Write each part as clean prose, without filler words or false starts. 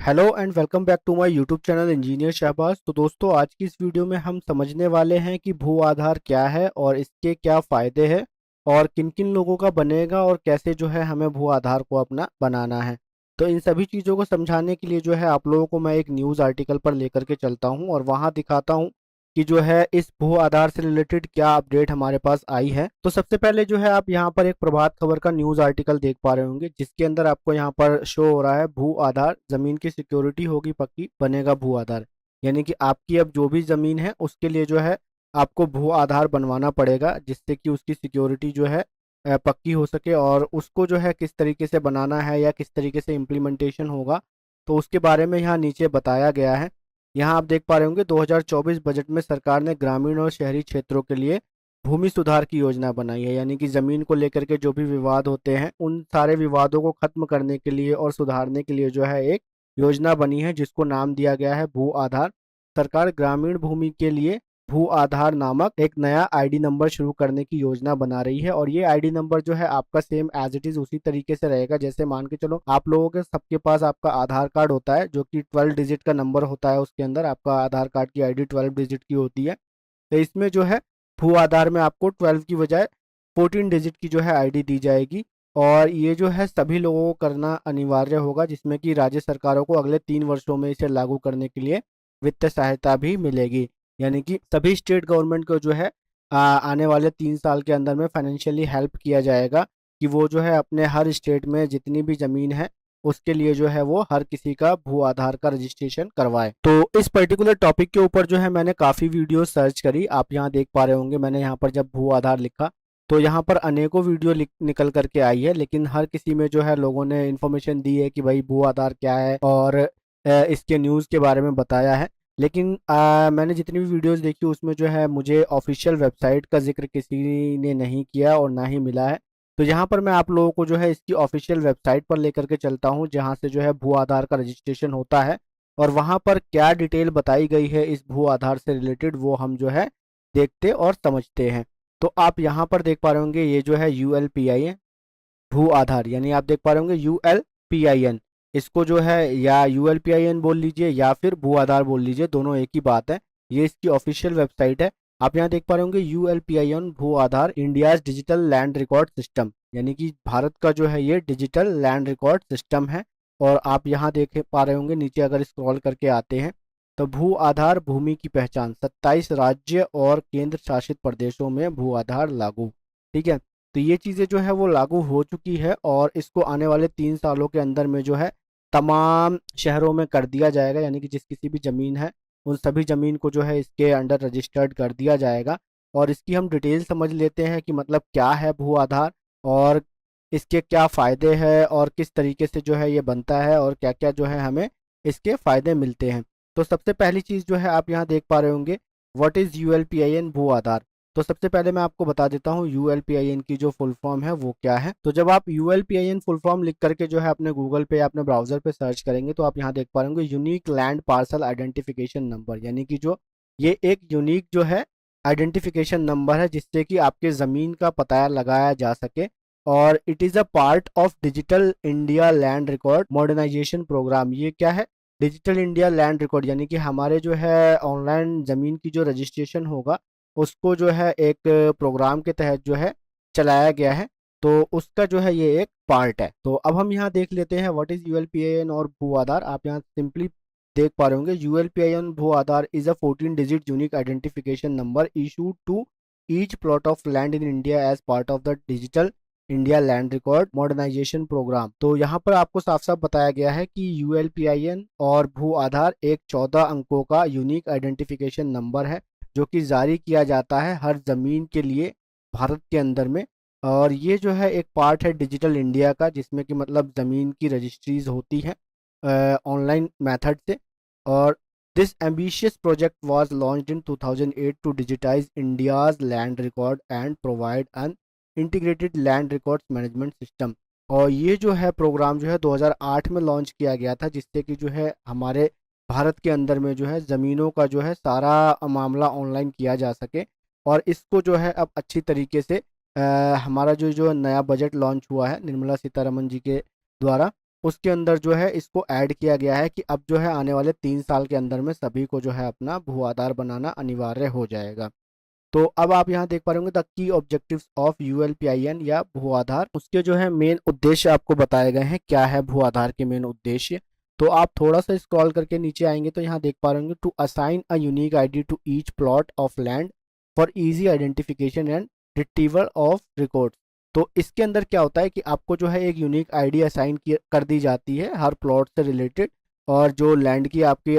Hello and welcome back to my YouTube channel engineer Shahbaz. तो दोस्तों, आज की इस वीडियो में हम समझने वाले हैं कि भू आधार क्या है और इसके क्या फ़ायदे हैं और किन किन लोगों का बनेगा और कैसे जो है हमें भू आधार को अपना बनाना है। तो इन सभी चीज़ों को समझाने के लिए जो है आप लोगों को मैं एक न्यूज़ आर्टिकल पर लेकर के चलता हूँ और वहाँ दिखाता हूँ कि जो है इस भू आधार से रिलेटेड क्या अपडेट हमारे पास आई है। तो सबसे पहले जो है आप यहाँ पर एक प्रभात खबर का न्यूज़ आर्टिकल देख पा रहे होंगे, जिसके अंदर आपको यहाँ पर शो हो रहा है भू आधार, जमीन की सिक्योरिटी होगी पक्की, बनेगा भू आधार। यानी कि आपकी अब जो भी जमीन है उसके लिए जो है आपको भू आधार बनवाना पड़ेगा, जिससे कि उसकी सिक्योरिटी जो है पक्की हो सके। और उसको जो है किस तरीके से बनाना है या किस तरीके से इम्प्लीमेंटेशन होगा, तो उसके बारे में यहाँ नीचे बताया गया है। यहाँ आप देख पा रहे होंगे 2024 बजट में सरकार ने ग्रामीण और शहरी क्षेत्रों के लिए भूमि सुधार की योजना बनाई है। यानी कि जमीन को लेकर के जो भी विवाद होते हैं उन सारे विवादों को खत्म करने के लिए और सुधारने के लिए जो है एक योजना बनी है, जिसको नाम दिया गया है भू आधार। सरकार ग्रामीण भूमि के लिए भू आधार नामक एक नया आईडी नंबर शुरू करने की योजना बना रही है। और ये आईडी नंबर जो है आपका सेम एज इट इज उसी तरीके से रहेगा, जैसे मान के चलो आप लोगों के सबके पास आपका आधार कार्ड होता है जो कि 12 डिजिट का नंबर होता है। उसके अंदर आपका आधार कार्ड की आईडी 12 डिजिट की होती है। तो इसमें जो है भू आधार में आपको 12 की बजाय 14 डिजिट की जो है आईडी दी जाएगी। और ये जो है सभी लोगों को करना अनिवार्य होगा, जिसमें कि राज्य सरकारों को अगले 3 वर्षों में इसे लागू करने के लिए वित्तीय सहायता भी मिलेगी। यानी कि सभी स्टेट गवर्नमेंट को जो है आने वाले 3 साल के अंदर में फाइनेंशियली हेल्प किया जाएगा कि वो जो है अपने हर स्टेट में जितनी भी जमीन है उसके लिए जो है वो हर किसी का भू आधार का रजिस्ट्रेशन करवाए। तो इस पर्टिकुलर टॉपिक के ऊपर जो है मैंने काफ़ी वीडियो सर्च करी। आप यहाँ देख पा रहे होंगे, मैंने यहाँ पर जब भू आधार लिखा तो यहाँ पर अनेकों वीडियो निकल करके आई है, लेकिन हर किसी में जो है लोगों ने इन्फॉर्मेशन दी है कि भाई भू आधार क्या है और इसके न्यूज़ के बारे में बताया है। लेकिन मैंने जितनी भी वीडियोस देखी उसमें जो है मुझे ऑफिशियल वेबसाइट का जिक्र किसी ने नहीं किया और ना ही मिला है। तो यहाँ पर मैं आप लोगों को जो है इसकी ऑफिशियल वेबसाइट पर लेकर के चलता हूँ, जहाँ से जो है भू आधार का रजिस्ट्रेशन होता है और वहाँ पर क्या डिटेल बताई गई है इस भू आधार से रिलेटेड वो हम जो है देखते और समझते हैं। तो आप यहाँ पर देख पा रहे होंगे ये जो है ULPIN भू आधार, यानी आप देख पा रहे होंगे ULPIN। इसको जो है या ULPIN बोल लीजिए या फिर भू आधार बोल लीजिए, दोनों एक ही बात है। ये इसकी ऑफिशियल वेबसाइट है। आप यहाँ देख पा रहे होंगे ULPIN भू Aadhaar India digital land record system, यानी कि भारत का जो है ये डिजिटल लैंड रिकॉर्ड सिस्टम है। और आप यहाँ देख पा रहे होंगे नीचे अगर स्क्रॉल करके आते हैं तो भू आधार भूमि की पहचान 27 राज्य और केंद्र शासित प्रदेशों में भू आधार लागू। ठीक है, तो ये चीज़ें जो है वो लागू हो चुकी है और इसको आने वाले 3 सालों के अंदर में जो है तमाम शहरों में कर दिया जाएगा। यानी कि जिस किसी भी ज़मीन है उन सभी ज़मीन को जो है इसके अंडर रजिस्टर्ड कर दिया जाएगा। और इसकी हम डिटेल समझ लेते हैं कि मतलब क्या है भू आधार और इसके क्या फ़ायदे हैं और किस तरीके से जो है ये बनता है और क्या क्या जो है हमें इसके फ़ायदे मिलते हैं। तो सबसे पहली चीज़ जो है आप यहाँ देख पा रहे होंगे, व्हाट इज़ ULPIN भू आधार। तो सबसे पहले मैं आपको बता देता हूँ ULPIN की जो फुल फॉर्म है वो क्या है। तो जब आप ULPIN फुल फॉर्म लिख करके जो है अपने गूगल पे या अपने ब्राउजर पे सर्च करेंगे तो आप यहाँ देख पा रहे होंगे unique land parcel identification number. यानी कि जो ये एक यूनिक जो है आइडेंटिफिकेशन नंबर है जिससे कि आपके ज़मीन का पता लगाया जा सके। और it is a part of digital India land record modernisation programme. ये क्या है? डिजिटल इंडिया लैंड रिकॉर्ड, यानी कि हमारे जो है ऑनलाइन ज़मीन की जो रजिस्ट्रेशन होगा उसको जो है एक प्रोग्राम के तहत जो है चलाया गया है। तो उसका जो है ये एक पार्ट है। तो अब हम यहाँ देख लेते हैं व्हाट इज ULPIN और भू आधार। आप यहाँ सिंपली देख पा रहे होंगे ULPIN भू Aadhaar is a 14 digit unique identification number issued to each plot of land in India as part of the digital India land record modernisation programme. तो यहाँ पर आपको साफ साफ बताया गया है कि ULPIN और भू आधार एक 14 अंकों का यूनिक आइडेंटिफिकेशन नंबर है जो कि जारी किया जाता है हर ज़मीन के लिए भारत के अंदर में। और ये जो है एक पार्ट है डिजिटल इंडिया का, जिसमें कि मतलब ज़मीन की रजिस्ट्रीज होती हैं ऑनलाइन मेथड से। और this ambitious project was launched in 2008 to digitize India's land record and provide an integrated land records management system. और ये जो है प्रोग्राम जो है 2008 में लॉन्च किया गया था, जिससे कि जो है हमारे भारत के अंदर में जो है ज़मीनों का जो है सारा मामला ऑनलाइन किया जा सके। और इसको जो है अब अच्छी तरीके से हमारा जो जो नया बजट लॉन्च हुआ है निर्मला सीतारमन जी के द्वारा, उसके अंदर जो है इसको ऐड किया गया है कि अब जो है आने वाले 3 साल के अंदर में सभी को जो है अपना भू आधार बनाना अनिवार्य हो जाएगा। तो अब आप यहाँ देख पा रहे होंगे the key objectives of ULPIN या भू आधार, उसके जो है मेन उद्देश्य आपको बताए गए हैं। क्या है भू आधार के मेन उद्देश्य? तो आप थोड़ा सा स्क्रॉल करके नीचे आएंगे तो यहाँ देख पा रहे होंगे to assign a unique ID to each plot of land for easy identification and retrieval of records. तो इसके अंदर क्या होता है कि आपको जो है एक यूनिक आईडी असाइन कर दी जाती है हर प्लॉट से रिलेटेड, और जो लैंड की आपकी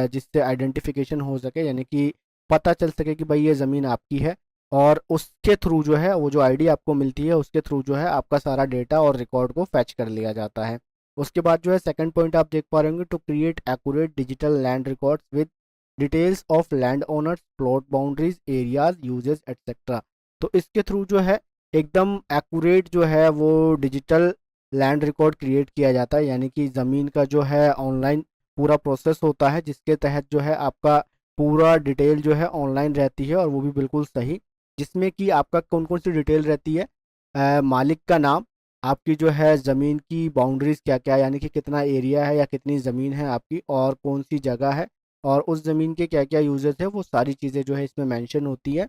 जिससे आइडेंटिफिकेशन हो सके, यानी कि पता चल सके कि भाई ये ज़मीन आपकी है। और उसके थ्रू जो है वो जो आईडी आपको मिलती है उसके थ्रू जो है आपका सारा डेटा और रिकॉर्ड को फैच कर लिया जाता है। उसके बाद जो है सेकंड पॉइंट आप देख पा रहे होंगे to create accurate digital land records with details of land owners plot boundaries areas uses etcetera. तो इसके थ्रू जो है एकदम एक्यूरेट जो है वो डिजिटल लैंड रिकॉर्ड क्रिएट किया जाता है, यानी कि ज़मीन का जो है ऑनलाइन पूरा प्रोसेस होता है जिसके तहत जो है आपका पूरा डिटेल जो है ऑनलाइन रहती है, और वो भी बिल्कुल सही, जिसमें कि आपका कौन कौन सी डिटेल रहती है। मालिक का नाम, आपकी जो है ज़मीन की बाउंड्रीज क्या क्या, यानी कि कितना एरिया है या कितनी ज़मीन है आपकी और कौन सी जगह है, और उस ज़मीन के क्या क्या यूजेस है, वो सारी चीज़ें जो है इसमें मेंशन होती है।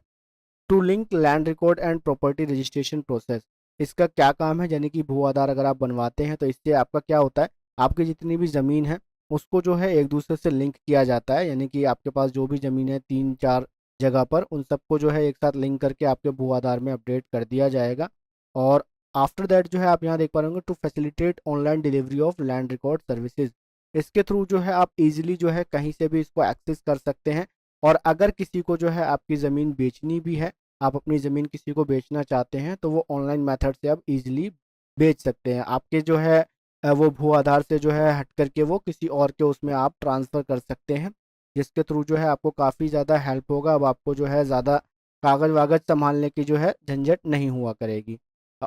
To link land record and property registration process, इसका क्या काम है, यानी कि भू आधार अगर आप बनवाते हैं तो इससे आपका क्या होता है, आपकी जितनी भी ज़मीन है उसको जो है एक दूसरे से लिंक किया जाता है, यानी कि आपके पास जो भी ज़मीन है 3-4 जगह पर, उन सबको जो है एक साथ लिंक करके आपके भू आधार में अपडेट कर दिया जाएगा। और आफ्टर दैट जो है आप यहाँ देख पा रहे होंगे to facilitate online delivery of land record services, इसके थ्रू जो है आप इजीली जो है कहीं से भी इसको एक्सेस कर सकते हैं। और अगर किसी को जो है आपकी ज़मीन बेचनी भी है, आप अपनी ज़मीन किसी को बेचना चाहते हैं तो वो ऑनलाइन मेथड से आप इजीली बेच सकते हैं। आपके जो है वो भू आधार से जो है हट करके वो किसी और के उसमें आप ट्रांसफ़र कर सकते हैं, जिसके थ्रू जो है आपको काफ़ी ज़्यादा हेल्प होगा। अब आपको जो है ज़्यादा कागज़ वागज़ संभालने की जो है झंझट नहीं हुआ करेगी।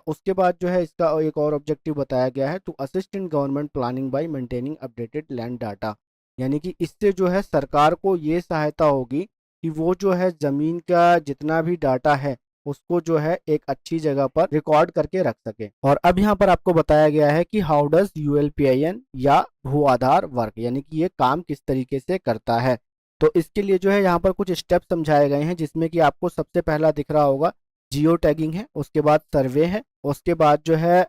उसके बाद जो है इसका एक और ऑब्जेक्टिव बताया गया है to assist in government planning by maintaining updated land data, यानी कि इससे जो है सरकार को ये सहायता होगी कि वो जो है ज़मीन का जितना भी डाटा है उसको जो है एक अच्छी जगह पर रिकॉर्ड करके रख सके। और अब यहाँ पर आपको बताया गया है कि हाउ डज यूएलपीआईएन या भू आधार वर्क, यानी कि ये काम किस तरीके से करता है। तो इसके लिए जो है यहाँ पर कुछ स्टेप समझाए गए हैं, जिसमें कि आपको सबसे पहला दिख रहा होगा जियो टैगिंग है, उसके बाद सर्वे है, उसके बाद जो है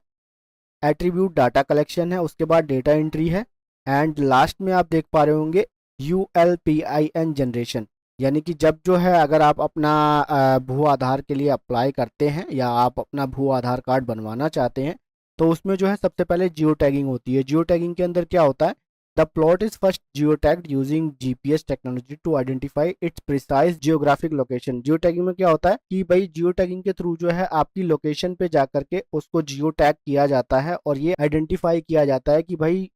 एट्रीब्यूट डाटा कलेक्शन है, उसके बाद डेटा एंट्री है, एंड लास्ट में आप देख पा रहे होंगे यूएलपीआईएन जनरेशन, यानी कि जब जो है अगर आप अपना भू आधार के लिए अप्लाई करते हैं या आप अपना भू आधार कार्ड बनवाना चाहते हैं तो उसमें जो है सबसे पहले जियो टैगिंग होती है। जियो टैगिंग के अंदर क्या होता है, the plot is first geo tagged using GPS technology to identify its precise geographic location. Geo tagging में क्या होता है कि भाई जियो टैगिंग के थ्रू जो है आपकी लोकेशन पे जाकर के उसको जियो टैग किया जाता है और ये आइडेंटिफाई किया जाता है कि भाई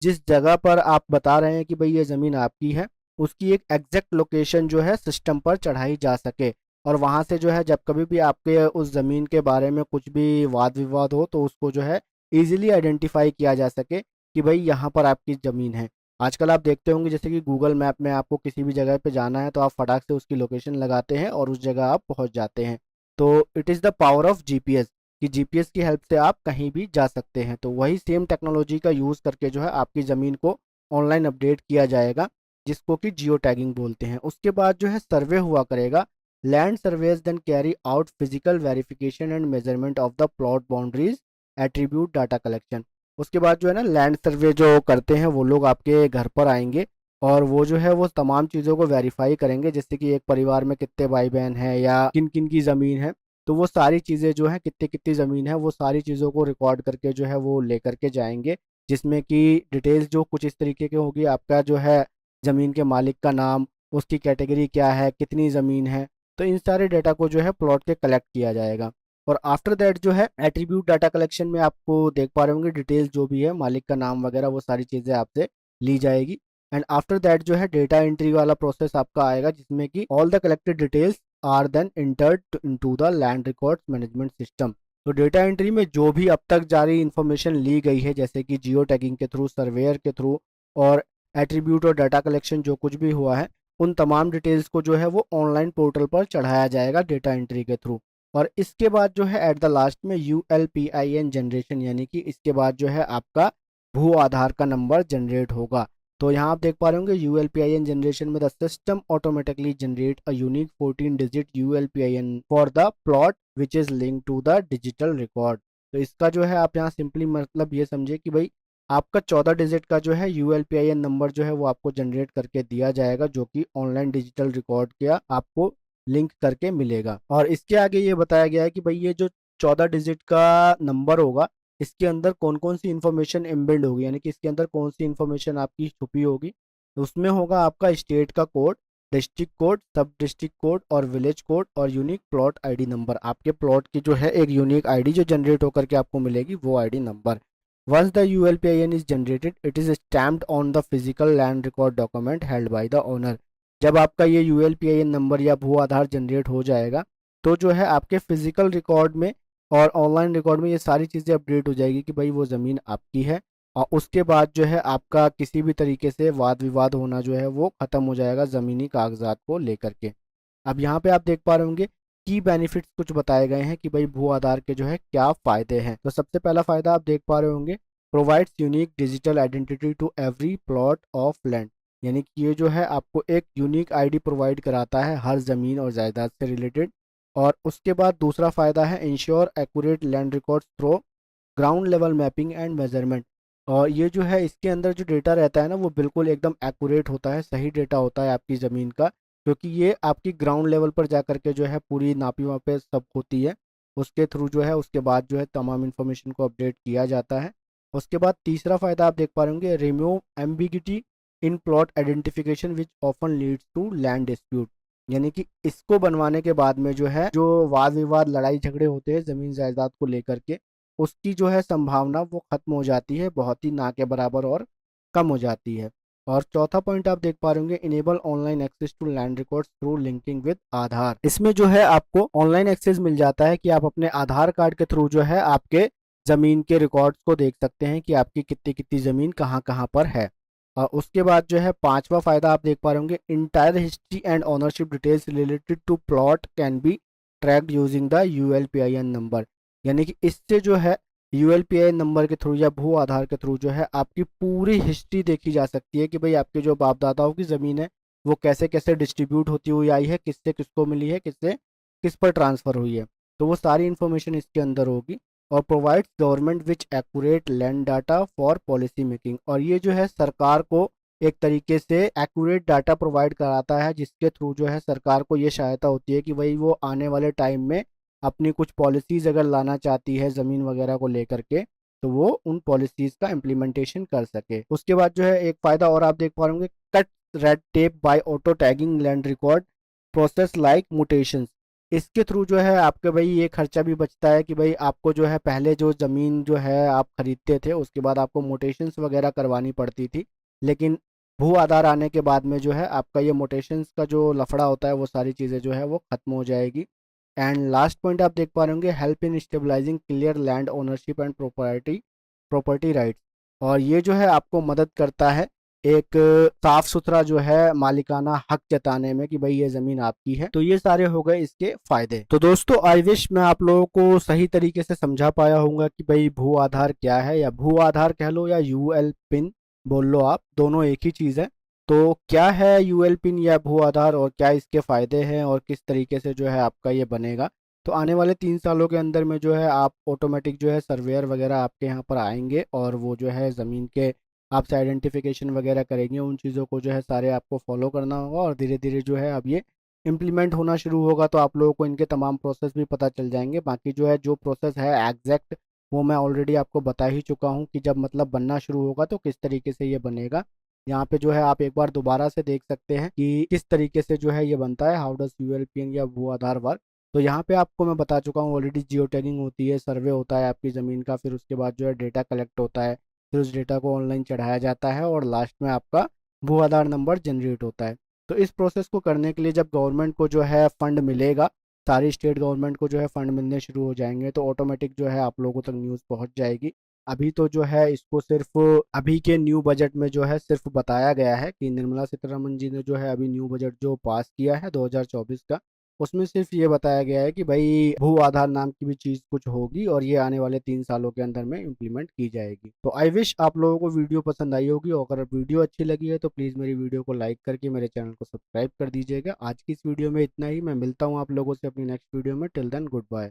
जिस जगह पर आप बता रहे हैं कि भाई ये ज़मीन आपकी है उसकी एक एग्जैक्ट लोकेशन जो है सिस्टम पर चढ़ाई जा सके, और वहाँ से जो है जब कभी भी आपके उस ज़मीन के बारे में कुछ भी वाद विवाद हो तो उसको जो है इजीली आइडेंटिफाई किया जा सके कि भाई यहाँ पर आपकी ज़मीन है। आजकल आप देखते होंगे जैसे कि गूगल मैप में आपको किसी भी जगह पे जाना है तो आप फटाक से उसकी लोकेशन लगाते हैं और उस जगह आप पहुँच जाते हैं। तो it is the power of GPS, कि जीपीएस की हेल्प से आप कहीं भी जा सकते हैं। तो वही सेम टेक्नोलॉजी का यूज़ करके जो है आपकी ज़मीन को ऑनलाइन अपडेट किया जाएगा, जिसको कि जियो टैगिंग बोलते हैं। उसके बाद जो है सर्वे हुआ करेगा। Land surveys then carry out physical verification and measurement of the plot boundaries attribute data collection. उसके बाद जो है ना लैंड सर्वे जो करते हैं वो लोग आपके घर पर आएंगे और वो जो है वो तमाम चीज़ों को वेरीफाई करेंगे, जैसे कि एक परिवार में कितने भाई बहन हैं या किन किन की ज़मीन है। तो वो सारी चीज़ें जो है कितनी कितनी ज़मीन है वो सारी चीज़ों को रिकॉर्ड करके जो है वो ले करके जाएंगे, जिसमें कि डिटेल्स जो कुछ इस तरीके की होगी, आपका जो है ज़मीन के मालिक का नाम, उसकी कैटेगरी क्या है, कितनी ज़मीन है, तो इन सारे डेटा को जो है प्लॉट के कलेक्ट किया जाएगा। और आफ्टर दैट जो है एट्रीब्यूट डाटा कलेक्शन में आपको देख पा रहे होंगे डिटेल्स जो भी है मालिक का नाम वगैरह वो सारी चीज़ें आपसे ली जाएगी। एंड आफ्टर दैट जो है डेटा एंट्री वाला प्रोसेस आपका आएगा, जिसमें कि all the collected details are then entered into the land records management system. तो डेटा एंट्री में जो भी अब तक जारी इन्फॉर्मेशन ली गई है, जैसे कि जियो टैगिंग के थ्रू, सर्वेयर के थ्रू और एट्रीब्यूट और डाटा कलेक्शन जो कुछ भी हुआ है, उन तमाम डिटेल्स को जो है वो ऑनलाइन पोर्टल पर चढ़ाया जाएगा डेटा एंट्री के थ्रू। और इसके बाद जो है एट द लास्ट में यूएलपीआईएन जनरेशन, यानी कि इसके बाद जो है आपका भू आधार का नंबर जनरेट होगा। तो यहाँ आप देख पा रहे होंगे ULPIN जनरेशन में the system automatically generate a unique 14 digit ULPIN for the plot which is link to the digital record. तो इसका जो है आप यहाँ सिंपली मतलब ये समझे कि भाई आपका 14 डिजिट का जो है ULPIN नंबर जो है वो आपको जनरेट करके दिया जाएगा, जो कि ऑनलाइन डिजिटल रिकॉर्ड का आपको लिंक करके मिलेगा। और इसके आगे ये बताया गया है कि भाई ये जो 14 डिजिट का नंबर होगा, इसके अंदर कौन कौन सी इन्फॉर्मेशन एम्बेड होगी, यानी कि इसके अंदर कौन सी इन्फॉर्मेशन आपकी छुपी होगी। तो उसमें होगा आपका स्टेट का कोड, डिस्ट्रिक्ट कोड, सब डिस्ट्रिक्ट कोड और विलेज कोड और यूनिक प्लॉट आईडी नंबर। आपके प्लॉट की जो है एक यूनिक आईडी जो जनरेट होकर के आपको मिलेगी, वो ID number. Once the ULPIN is generated it is stamped on the physical land record document held by the owner. जब आपका ये ULPIN नंबर या भू आधार जनरेट हो जाएगा तो जो है आपके फिजिकल रिकॉर्ड में और ऑनलाइन रिकॉर्ड में ये सारी चीज़ें अपडेट हो जाएगी कि भाई वो ज़मीन आपकी है। और उसके बाद जो है आपका किसी भी तरीके से वाद विवाद होना जो है वो ख़त्म हो जाएगा ज़मीनी कागजात को लेकर के। अब यहाँ पे आप देख पा रहे होंगे की बेनिफिट्स कुछ बताए गए हैं कि भाई भू आधार के जो है क्या फ़ायदे हैं। तो सबसे पहला फ़ायदा आप देख पा रहे होंगे, provides unique digital identity to every plot of land. यानी कि ये जो है आपको एक यूनिक आईडी प्रोवाइड कराता है हर ज़मीन और जायदाद से रिलेटेड। और उसके बाद दूसरा फ़ायदा है ensure accurate land records through ground level mapping and measurement. और ये जो है इसके अंदर जो डेटा रहता है ना वो बिल्कुल एकदम एक्यूरेट होता है, सही डेटा होता है आपकी ज़मीन का, क्योंकि ये आपकी ग्राउंड लेवल पर जा करके जो है पूरी नापी वापे सब होती है। उसके थ्रू जो है उसके बाद जो है तमाम इन्फॉर्मेशन को अपडेट किया जाता है। उसके बाद तीसरा फ़ायदा आप देख पा रहे होंगे, remove ambiguity in plot identification which often leads to land dispute. यानी कि इसको बनवाने के बाद में जो है जो वाद विवाद लड़ाई झगड़े होते हैं ज़मीन जायदाद को लेकर के, उसकी जो है संभावना वो खत्म हो जाती है, बहुत ही ना के बराबर और कम हो जाती है। और चौथा पॉइंट आप देख पा रहे होंगे, enable online access to land records through linking with Aadhaar. इसमें जो है आपको ऑनलाइन एक्सेस मिल जाता है कि आप अपने आधार कार्ड के थ्रू जो है आपके ज़मीन के रिकॉर्ड्स को देख सकते हैं कि आपकी कितनी कितनी ज़मीन कहाँ कहाँ पर है। और उसके बाद जो है पांचवा फायदा आप देख पा रहे होंगे, entire history and ownership details related to plot can be tracked using the ULPIN number. यानी कि इससे जो है ULPIN नंबर के थ्रू या भू आधार के थ्रू जो है आपकी पूरी हिस्ट्री देखी जा सकती है कि भाई आपके जो बाप दादाओं की ज़मीन है वो कैसे कैसे डिस्ट्रीब्यूट होती हुई आई है, किससे किसको मिली है, किससे किस पर ट्रांसफ़र हुई है। तो वो सारी इन्फॉर्मेशन इसके अंदर होगी। और provides government which accurate land data for policy making. और ये जो है सरकार को एक तरीके से एक्यूरेट डाटा प्रोवाइड कराता है, जिसके थ्रू जो है सरकार को ये सहायता होती है कि भाई वो आने वाले टाइम में अपनी कुछ पॉलिसीज़ अगर लाना चाहती है ज़मीन वगैरह को लेकर के, तो वो उन पॉलिसीज़ का इम्प्लीमेंटेशन कर सके। उसके बाद जो है एक फ़ायदा और आप देख पा रहे होंगे, cut red tape by auto tagging land record process like mutations. इसके थ्रू जो है आपके भाई ये खर्चा भी बचता है कि भाई आपको जो है पहले जो ज़मीन जो है आप खरीदते थे उसके बाद आपको मोटेशंस वगैरह करवानी पड़ती थी, लेकिन भू आधार आने के बाद में जो है आपका ये मोटेशंस का जो लफड़ा होता है वो सारी चीज़ें जो है वो ख़त्म हो जाएगी। एंड लास्ट पॉइंट आप देख पा रहे होंगे, help in stabilizing clear land ownership and property property rights. और ये जो है आपको मदद करता है एक साफ सुथरा जो है मालिकाना हक जताने में कि भाई ये जमीन आपकी है। तो ये सारे हो गए इसके फायदे। तो दोस्तों आई विश मैं आप लोगों को सही तरीके से समझा पाया हूँ कि भाई भू आधार क्या है, या भू आधार कह लो या यूएल पिन बोल लो, आप दोनों एक ही चीज़ है। तो क्या है यूएल पिन या भू आधार और क्या इसके फायदे हैं और किस तरीके से जो है आपका ये बनेगा। तो आने वाले 3 सालों के अंदर में जो है आप ऑटोमेटिक जो है सर्वेयर वगैरह आपके यहाँ पर आएंगे और वो जो है ज़मीन के आपसे आइडेंटिफिकेशन वगैरह करेंगे। उन चीज़ों को जो है सारे आपको फॉलो करना होगा और धीरे धीरे जो है अब ये इम्प्लीमेंट होना शुरू होगा, तो आप लोगों को इनके तमाम प्रोसेस भी पता चल जाएंगे। बाकी जो है जो प्रोसेस है एग्जैक्ट वो मैं ऑलरेडी आपको बता ही चुका हूँ कि जब मतलब बनना शुरू होगा तो किस तरीके से ये बनेगा। यहाँ पे जो है आप एक बार दोबारा से देख सकते हैं कि किस तरीके से जो है ये बनता है, हाउ डज ULPN या भू आधार वर्क। तो यहाँ पे आपको मैं बता चुका हूँ ऑलरेडी, जियो टैगिंग होती है, सर्वे होता है आपकी ज़मीन का, फिर उसके बाद जो है डेटा कलेक्ट होता है, फिर उस डेटा को ऑनलाइन चढ़ाया जाता है और लास्ट में आपका भू आधार नंबर जनरेट होता है। तो इस प्रोसेस को करने के लिए जब गवर्नमेंट को जो है फंड मिलेगा, सारी स्टेट गवर्नमेंट को जो है फंड मिलने शुरू हो जाएंगे, तो ऑटोमेटिक जो है आप लोगों तक न्यूज़ पहुंच जाएगी। अभी तो जो है इसको सिर्फ अभी के न्यू बजट में जो है सिर्फ बताया गया है कि निर्मला सीतारमन जी ने जो है अभी न्यू बजट जो पास किया है 2024 का, उसमें सिर्फ ये बताया गया है कि भाई भू आधार नाम की भी चीज कुछ होगी और ये आने वाले 3 सालों के अंदर में इम्प्लीमेंट की जाएगी। तो आई विश आप लोगों को वीडियो पसंद आई होगी, और अगर वीडियो अच्छी लगी है तो प्लीज मेरी वीडियो को लाइक करके मेरे चैनल को सब्सक्राइब कर दीजिएगा। आज की इस वीडियो में इतना ही। मैं मिलता हूँ आप लोगों से अपनी नेक्स्ट वीडियो में। Till then good bye.